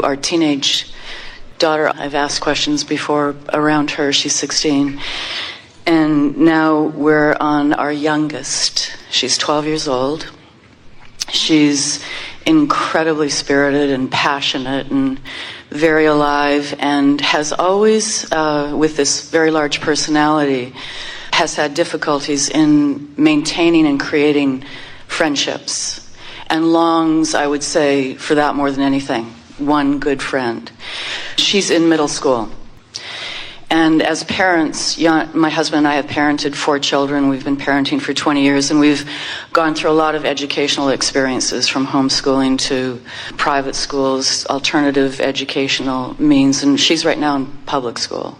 Our teenage daughter, I've asked questions before around her. She's 16. And now we're on our youngest. She's 12 years old. She's incredibly spirited and passionate and very alive, and has always, with this very large personality, has had difficulties in maintaining and creating friendships, and longs, I would say, for that more than anything, one good friend. She's in middle school. And as parents, my husband and I have parented 4 children. We've been parenting for 20 years, and we've gone through a lot of educational experiences, from homeschooling to private schools, alternative educational means, and she's right now in public school,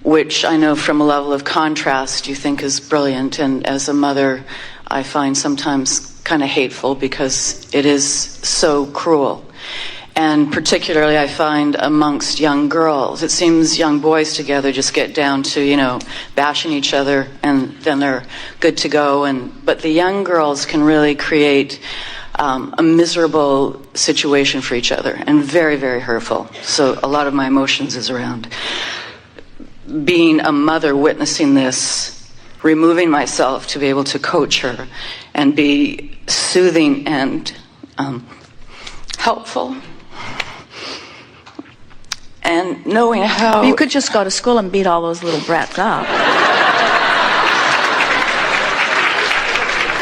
which I know from a level of contrast you think is brilliant, and as a mother I find sometimes kind of hateful because it is so cruel. And particularly I find amongst young girls, it seems young boys together just get down to, bashing each other and then they're good to go. But the young girls can really create a miserable situation for each other, and very, very hurtful. So a lot of my emotions is around being a mother, witnessing this, removing myself to be able to coach her and be soothing and helpful. And knowing how... You could just go to school and beat all those little brats up.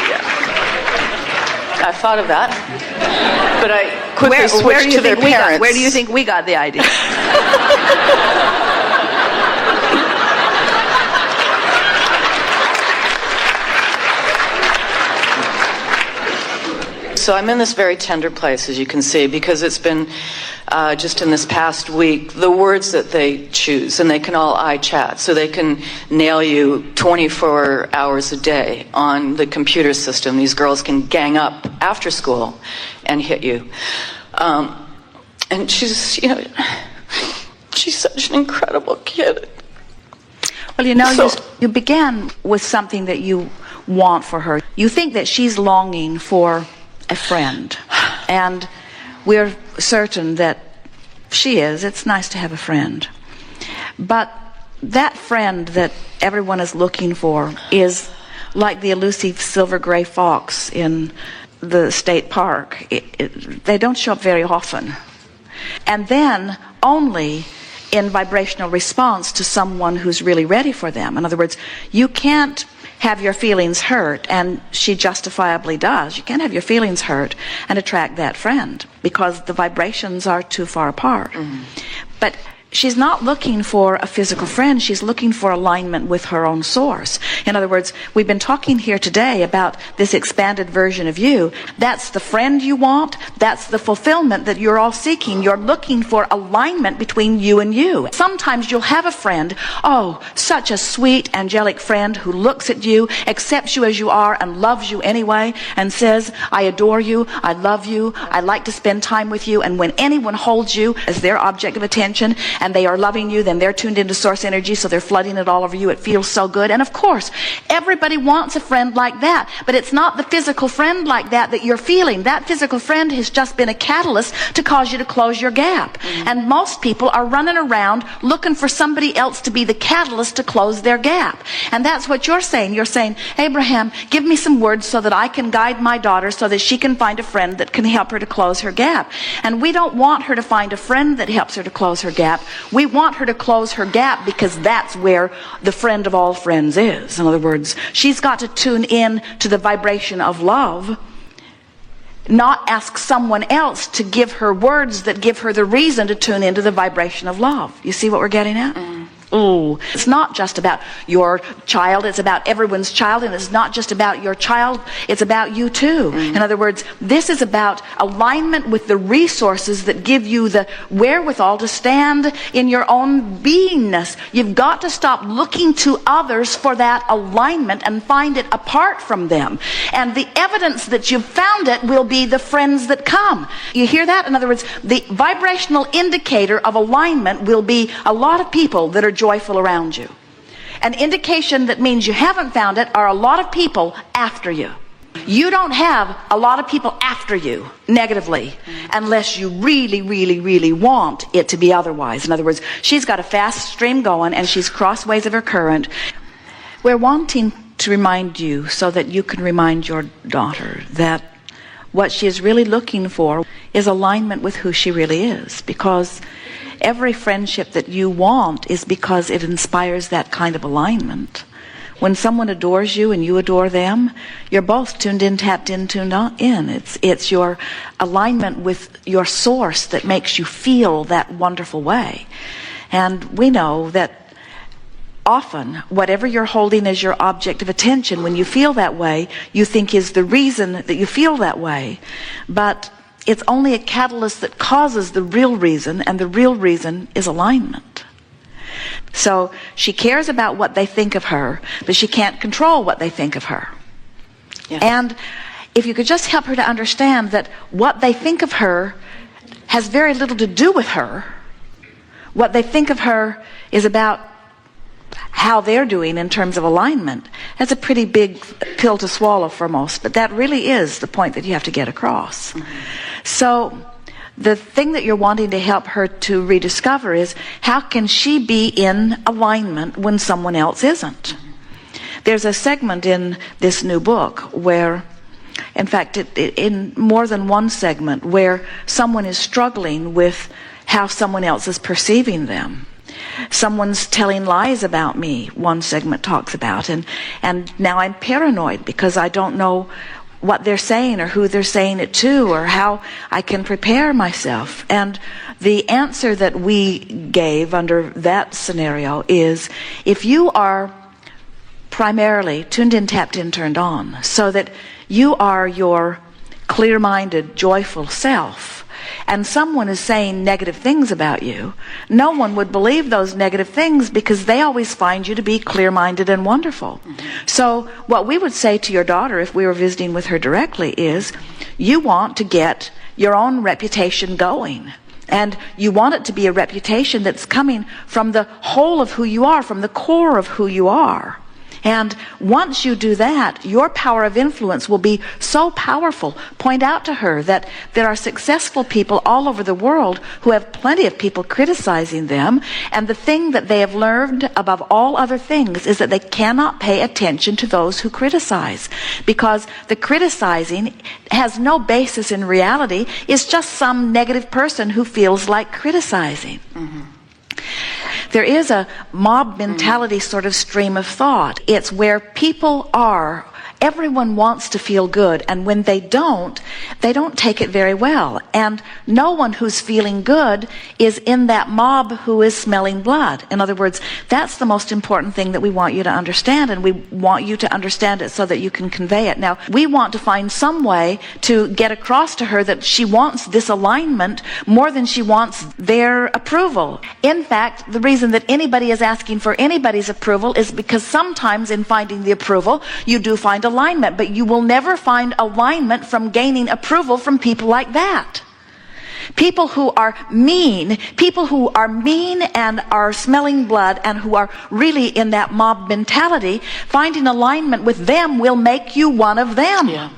Yeah. I thought of that, but I quickly switched to their parents. Where do you think we got the idea? So I'm in this very tender place, as you can see, because it's been just in this past week, the words that they choose, and they can all eye chat, so they can nail you 24 hours a day on the computer system. These girls can gang up after school and hit you. And she's, she's such an incredible kid. Well, you began with something that you want for her. You think that she's longing for a friend, and we're certain that she is. It's nice to have a friend, but that friend that everyone is looking for is like the elusive silver gray fox in the state park. They don't show up very often, and then only in vibrational response to someone who's really ready for them. In other words, you can't have your feelings hurt, and she justifiably does. You can't have your feelings hurt and attract that friend, because the vibrations are too far apart. Mm-hmm. But she's not looking for a physical friend. She's looking for alignment with her own source. In other words, we've been talking here today about this expanded version of you. That's the friend you want. That's the fulfillment that you're all seeking. You're looking for alignment between you and you. Sometimes you'll have a friend, such a sweet, angelic friend who looks at you, accepts you as you are, and loves you anyway, and says, I adore you, I love you, I like to spend time with you. And when anyone holds you as their object of attention, and they are loving you, then they're tuned into source energy, so they're flooding it all over you. It feels so good. And of course, everybody wants a friend like that, but it's not the physical friend like that that you're feeling. That physical friend has just been a catalyst to cause you to close your gap. Mm-hmm. And most people are running around looking for somebody else to be the catalyst to close their gap. And that's what you're saying. You're saying, Abraham, give me some words so that I can guide my daughter so that she can find a friend that can help her to close her gap. And we don't want her to find a friend that helps her to close her gap. We want her to close her gap because that's where the friend of all friends is. In other words, she's got to tune in to the vibration of love, not ask someone else to give her words that give her the reason to tune into the vibration of love. You see what we're getting at? Ooh, it's not just about your child, it's about everyone's child, and it's not just about your child, it's about you too. In other words, this is about alignment with the resources that give you the wherewithal to stand in your own beingness. You've got to stop looking to others for that alignment and find it apart from them. And the evidence that you've found it will be the friends that come. You hear that? In other words, the vibrational indicator of alignment will be a lot of people that are joyful around you. An indication that means you haven't found it are a lot of people after you. You don't have a lot of people after you negatively unless you really, really, really want it to be otherwise. In other words, she's got a fast stream going and she's crossed ways of her current. We're wanting to remind you so that you can remind your daughter that what she is really looking for is alignment with who she really is, because every friendship that you want is because it inspires that kind of alignment. When someone adores you and you adore them, you're both tuned in, tapped in, tuned in. It's your alignment with your source that makes you feel that wonderful way. And we know that often, whatever you're holding as your object of attention, when you feel that way, you think is the reason that you feel that way. But it's only a catalyst that causes the real reason, and the real reason is alignment. So she cares about what they think of her, but she can't control what they think of her. Yes. And if you could just help her to understand that what they think of her has very little to do with her. What they think of her is about how they're doing in terms of alignment. That's a pretty big pill to swallow for most, but that really is the point that you have to get across. So the thing that you're wanting to help her to rediscover is, how can she be in alignment when someone else isn't? There's a segment in this new book where, in fact, in more than one segment, where someone is struggling with how someone else is perceiving them. Someone's telling lies about me, one segment talks about, and now I'm paranoid because I don't know what they're saying or who they're saying it to or how I can prepare myself. And the answer that we gave under that scenario is, if you are primarily tuned in, tapped in, turned on, so that you are your clear-minded, joyful self, and someone is saying negative things about you, no one would believe those negative things because they always find you to be clear-minded and wonderful. So what we would say to your daughter if we were visiting with her directly is, you want to get your own reputation going. And you want it to be a reputation that's coming from the whole of who you are, from the core of who you are. And once you do that, your power of influence will be so powerful. Point out to her that there are successful people all over the world who have plenty of people criticizing them, and the thing that they have learned above all other things is that they cannot pay attention to those who criticize, because the criticizing has no basis in reality. It's just some negative person who feels like criticizing. There is a mob mentality sort of stream of thought. It's where people are, everyone wants to feel good, and when they don't take it very well. And no one who's feeling good is in that mob who is smelling blood. In other words, that's the most important thing that we want you to understand, and we want you to understand it so that you can convey it. Now, we want to find some way to get across to her that she wants this alignment more than she wants their approval. In fact, the reason that anybody is asking for anybody's approval is because sometimes in finding the approval, you do find alignment, but you will never find alignment from gaining approval from people like that. People who are mean and are smelling blood and who are really in that mob mentality, finding alignment with them will make you one of them. Yeah.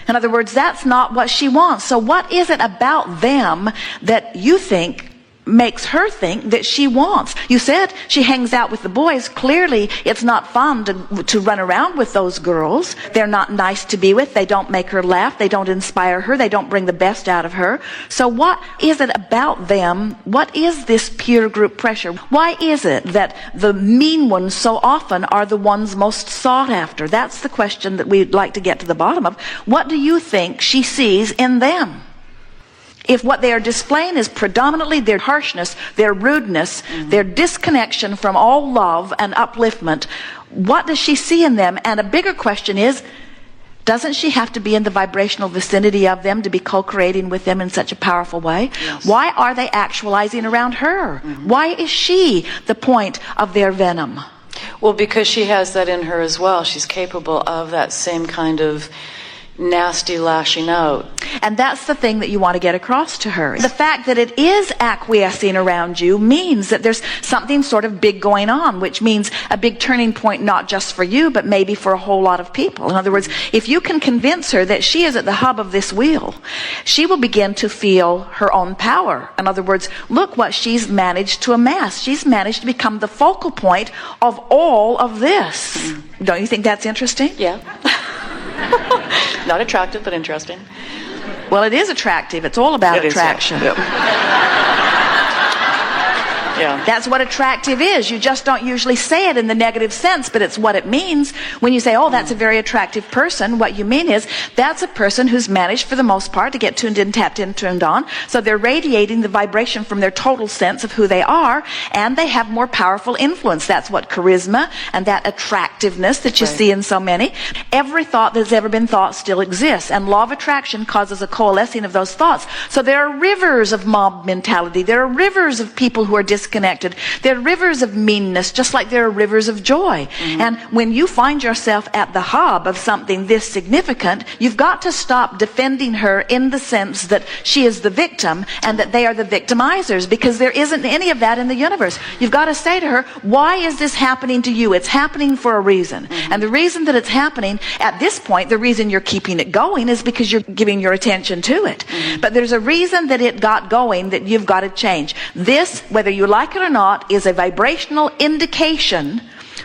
In other words, that's not what she wants. So what is it about them that you think makes her think that she wants? You said she hangs out with the boys. Clearly, it's not fun to run around with those girls. They're not nice to be with. They don't make her laugh. They don't inspire her. They don't bring the best out of her. So what is it about them? What is this peer group pressure? Why is it that the mean ones so often are the ones most sought after? That's the question that we'd like to get to the bottom of. What do you think she sees in them? If what they are displaying is predominantly their harshness, their rudeness, their disconnection from all love and upliftment, what does she see in them? And a bigger question is, doesn't she have to be in the vibrational vicinity of them to be co-creating with them in such a powerful way? Yes. Why are they actualizing around her? Why is she the point of their venom? Well, because she has that in her as well. She's capable of that same kind of, nasty lashing out. And that's the thing that you want to get across to her. The fact that it is acquiescing around you means that there's something sort of big going on, which means a big turning point, not just for you, but maybe for a whole lot of people. In other words, if you can convince her that she is at the hub of this wheel, she will begin to feel her own power. In other words, look what she's managed to amass. She's managed to become the focal point of all of this. Don't you think that's interesting? Yeah. Not attractive, but interesting. Well, it is attractive. It's all about attraction. Yep. Yeah. That's what attractive is. You just don't usually say it in the negative sense, but it's what it means. When you say, oh, that's a very attractive person, what you mean is that's a person who's managed, for the most part, to get tuned in, tapped in, turned on. So they're radiating the vibration from their total sense of who they are, and they have more powerful influence. That's what charisma and that attractiveness that you see in so many. Every thought that's ever been thought still exists, and law of attraction causes a coalescing of those thoughts. So there are rivers of mob mentality. There are rivers of people who are disconnected. There are rivers of meanness, just like there are rivers of joy. And when you find yourself at the hub of something this significant, you've got to stop defending her in the sense that she is the victim and that they are the victimizers, because there isn't any of that in the universe. You've got to say to her, why is this happening to you? It's happening for a reason. And the reason that it's happening at this point, the reason you're keeping it going is because you're giving your attention to it. But there's a reason that it got going that you've got to change. This, whether you like it or not, is a vibrational indication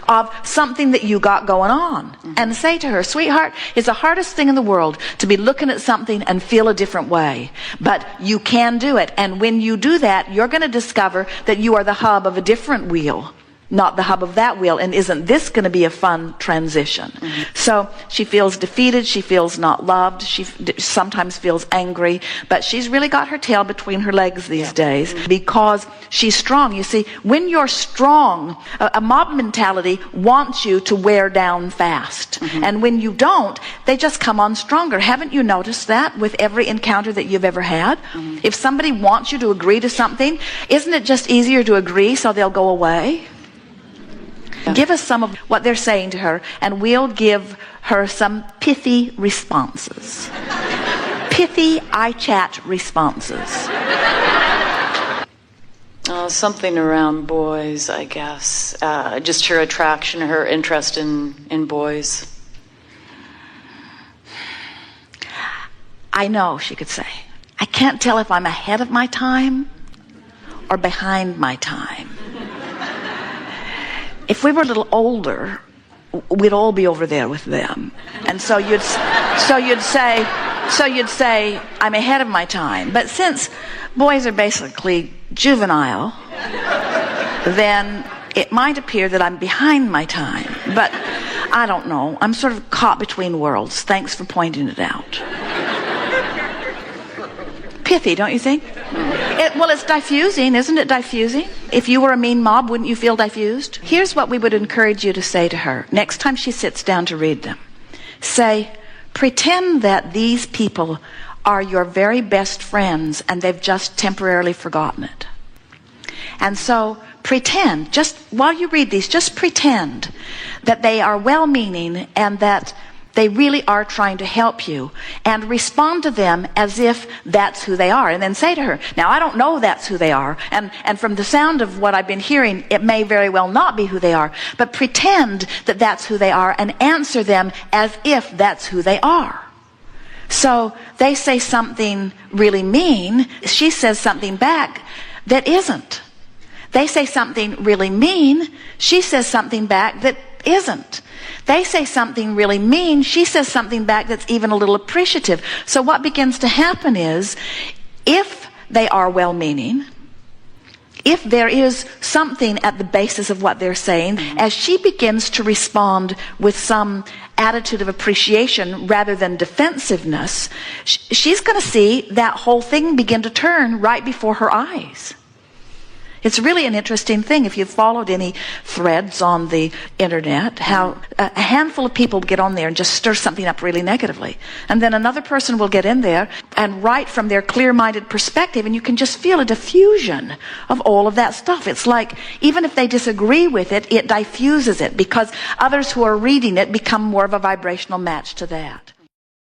of something that you got going on. And say to her, sweetheart, it's the hardest thing in the world to be looking at something and feel a different way. But you can do it. And when you do that, you're going to discover that you are the hub of a different wheel, not the hub of that wheel. And isn't this going to be a fun transition? So she feels defeated. She feels not loved. She sometimes feels angry. But she's really got her tail between her legs these days because she's strong. You see, when you're strong, a mob mentality wants you to wear down fast. And when you don't, they just come on stronger. Haven't you noticed that with every encounter that you've ever had? If somebody wants you to agree to something, isn't it just easier to agree so they'll go away? Give us some of what they're saying to her, and we'll give her some pithy responses. Pithy iChat responses. Something around boys, I guess. Just her attraction, her interest in boys. I know, she could say. I can't tell if I'm ahead of my time or behind my time. If we were a little older, we'd all be over there with them. And so you'd say, I'm ahead of my time. But since boys are basically juvenile, then it might appear that I'm behind my time. But I don't know. I'm sort of caught between worlds. Thanks for pointing it out. Pithy, don't you think? Well, it's diffusing, isn't it diffusing? If you were a mean mob, wouldn't you feel diffused? Here's what we would encourage you to say to her next time she sits down to read them. Say, pretend that these people are your very best friends and they've just temporarily forgotten it. And so pretend, just while you read these, just pretend that they are well-meaning and that they really are trying to help you, and respond to them as if that's who they are. And then say to her, now I don't know that's who they are, and from the sound of what I've been hearing, it may very well not be who they are, but pretend that that's who they are and answer them as if that's who they are. So they say something really mean, she says something back that isn't. They say something really mean, she says something back that isn't. They say something really mean, she says something back that's even a little appreciative. So what begins to happen is, if they are well-meaning, if there is something at the basis of what they're saying, as she begins to respond with some attitude of appreciation rather than defensiveness, she's going to see that whole thing begin to turn right before her eyes. It's really an interesting thing. If you've followed any threads on the internet, how a handful of people get on there and just stir something up really negatively. And then another person will get in there and write from their clear-minded perspective, and you can just feel a diffusion of all of that stuff. It's like, even if they disagree with it, it diffuses it, because others who are reading it become more of a vibrational match to that.